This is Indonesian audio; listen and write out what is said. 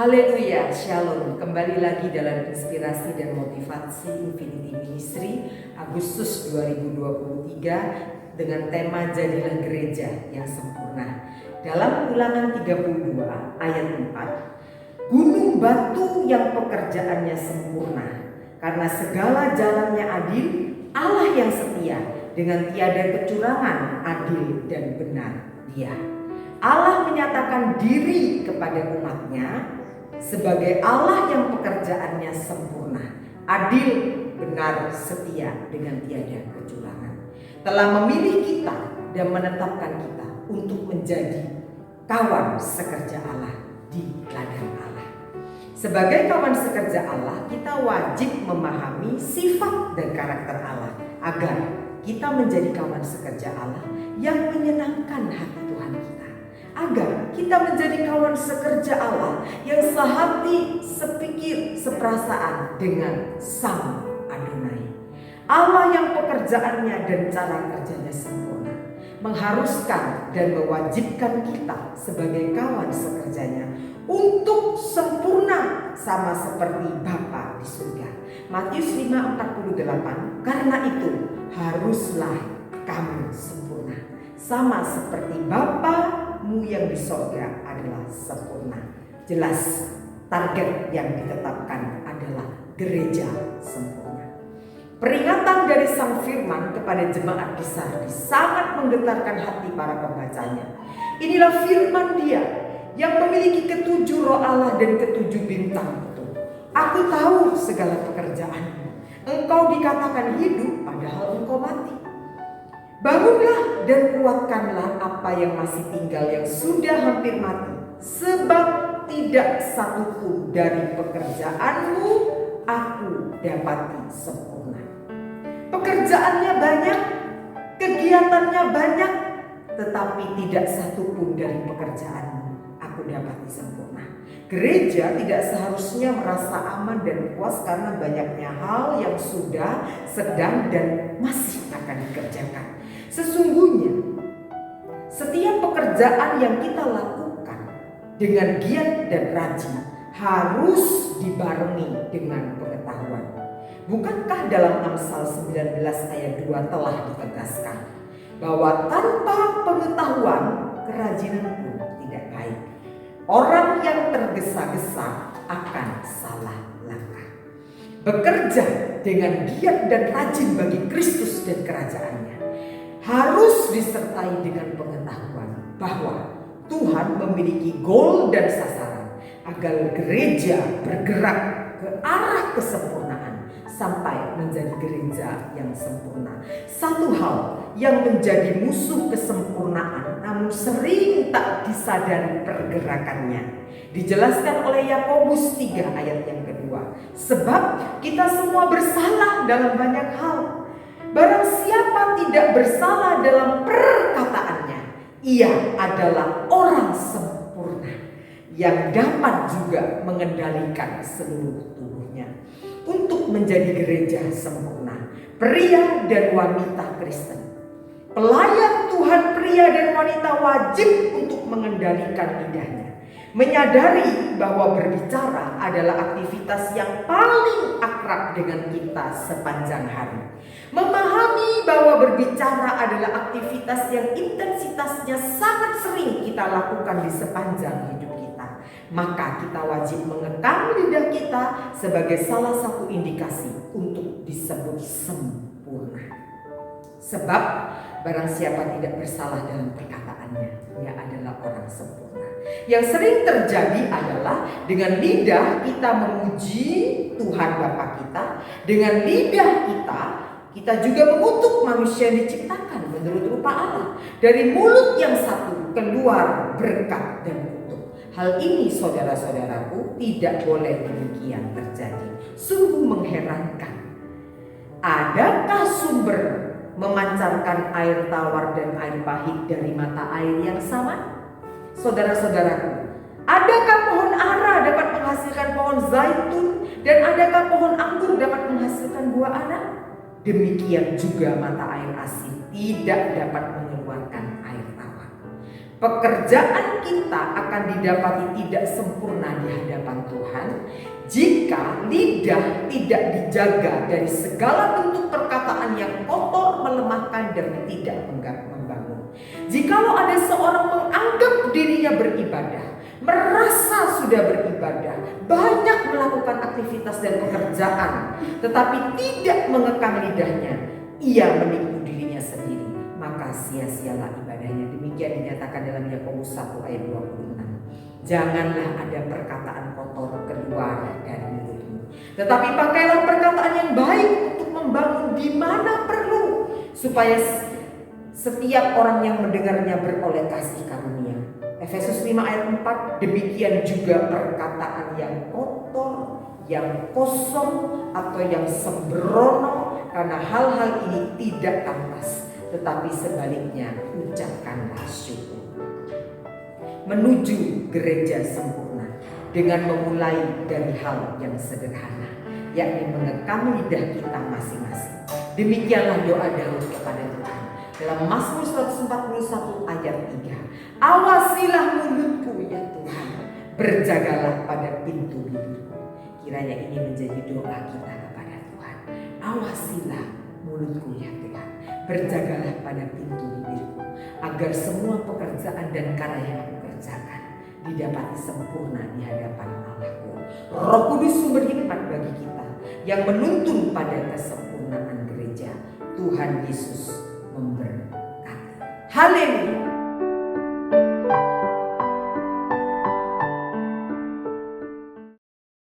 Haleluya, Shalom. Kembali lagi dalam inspirasi dan motivasi Infinity Ministry Agustus 2023 dengan tema Jadilah Gereja yang Sempurna. Dalam Ulangan 32 ayat 4, gunung batu yang pekerjaannya sempurna, karena segala jalannya adil, Allah yang setia, dengan tiada kecurangan, adil dan benar Dia. Allah menyatakan diri kepada umatnya sebagai Allah yang pekerjaannya sempurna, adil, benar, setia, dengan tiada kecurangan. Telah memilih kita dan menetapkan kita untuk menjadi kawan sekerja Allah di ladang Allah. Sebagai kawan sekerja Allah, kita wajib memahami sifat dan karakter Allah agar kita menjadi kawan sekerja Allah yang menyenangkan hati Tuhan kita. Agar kita menjadi kawan sekerja Allah yang sehati, sepikir, seperasaan dengan Sang Adonai. Allah yang pekerjaannya dan cara kerjanya sempurna, mengharuskan dan mewajibkan kita sebagai kawan sekerjanya untuk sempurna sama seperti Bapa di surga. Matius 5:48, karena itu haruslah kamu sempurna, sama seperti Bapamu yang di sorga adalah sempurna. Jelas target yang ditetapkan adalah gereja sempurna. Peringatan dari Sang Firman kepada jemaat di Sardis sangat menggetarkan hati para pembacanya. Inilah firman Dia yang memiliki ketujuh roh Allah dan ketujuh bintang itu. Aku tahu segala pekerjaanmu. Engkau dikatakan hidup padahal engkau mati. Bangunlah dan kuatkanlah apa yang masih tinggal yang sudah hampir mati, sebab tidak satupun dari pekerjaanmu aku dapati sempurna. Pekerjaannya banyak, kegiatannya banyak, tetapi tidak satupun dari pekerjaanmu aku dapati sempurna. Gereja tidak seharusnya merasa aman dan puas karena banyaknya hal yang sudah, sedang, dan masih akan dikerjakan. Sesungguhnya setiap pekerjaan yang kita lakukan dengan giat dan rajin harus dibarengi dengan pengetahuan. Bukankah dalam Amsal 19 ayat 2 telah ditegaskan bahwa tanpa pengetahuan kerajinan pun tidak baik. Orang yang tergesa-gesa akan salah langkah. Bekerja dengan giat dan rajin bagi Kristus dan kerajaannya harus disertai dengan pengetahuan bahwa Tuhan memiliki goal dan sasaran agar gereja bergerak ke arah kesempurnaan sampai menjadi gereja yang sempurna. Satu hal yang menjadi musuh kesempurnaan namun sering tak disadari pergerakannya dijelaskan oleh Yakobus 3 ayat yang kedua. Sebab kita semua bersalah dalam banyak hal. Barang siapa tidak bersalah dalam perkataannya, ia adalah orang sempurna yang dapat juga mengendalikan seluruh tubuhnya untuk menjadi gereja sempurna. Pria dan wanita Kristen, pelayan Tuhan pria dan wanita wajib untuk mengendalikan lidahnya. Menyadari bahwa berbicara adalah aktivitas yang paling akrab dengan kita sepanjang hari. Memahami bahwa berbicara adalah aktivitas yang intensitasnya sangat sering kita lakukan di sepanjang hidup kita. Maka kita wajib mengekang lidah kita sebagai salah satu indikasi untuk disebut sempurna. Sebab barang siapa tidak bersalah dalam perkataannya, ia adalah orang sempurna. Yang sering terjadi adalah dengan lidah kita memuji Tuhan Bapa kita, dengan lidah kita juga mengutuk manusia yang diciptakan menurut rupa Allah. Dari mulut yang satu keluar berkat dan kutuk. Hal ini saudara-saudaraku tidak boleh demikian terjadi. Sungguh mengherankan. Adakah sumber memancarkan air tawar dan air pahit dari mata air yang sama? Saudara-saudaraku, adakah pohon ara dapat menghasilkan pohon zaitun dan adakah pohon anggur dapat menghasilkan buah ara? Demikian juga mata air asin tidak dapat mengeluarkan air tawar. Pekerjaan kita akan didapati tidak sempurna di hadapan Tuhan jika lidah tidak dijaga dari segala bentuk perkataan yang kotor, melemahkan, dan tidak membangun. Jikalau ada seorang menganggap dirinya beribadah, merasa sudah beribadah, banyak melakukan aktivitas dan pekerjaan, tetapi tidak mengekang lidahnya, ia menipu dirinya sendiri, maka sia-sialah ibadahnya. Demikian dinyatakan dalam Yakobus 1 ayat 26. Janganlah ada perkataan kotor keluar dari mulutmu, tetapi pakailah perkataan yang baik untuk membangun di mana perlu, supaya setiap orang yang mendengarnya beroleh kasih karunia. Efesus 5 ayat 4, demikian juga perkataan yang kotor, yang kosong, atau yang sembrono, karena hal-hal ini tidak pantas, tetapi sebaliknya ucapkanlah syukur. Menuju gereja sempurna dengan memulai dari hal yang sederhana, yakni mengekang lidah kita masing-masing. Demikianlah doa Daud kepada Tuhan dalam Mazmur 141 ayat 3. Awasilah mulutku ya Tuhan, berjagalah pada pintu bibirku. Kiranya ini menjadi doa kita kepada Tuhan. Awasilah mulutku ya Tuhan, berjagalah pada pintu bibirku, agar semua pekerjaan dan karya yang aku kerjakan didapati sempurna di hadapan Allahku. Roh Kudus sumber hikmat bagi kita yang menuntun pada kesempurnaan gereja. Tuhan Yesus memberkati. Haleluya.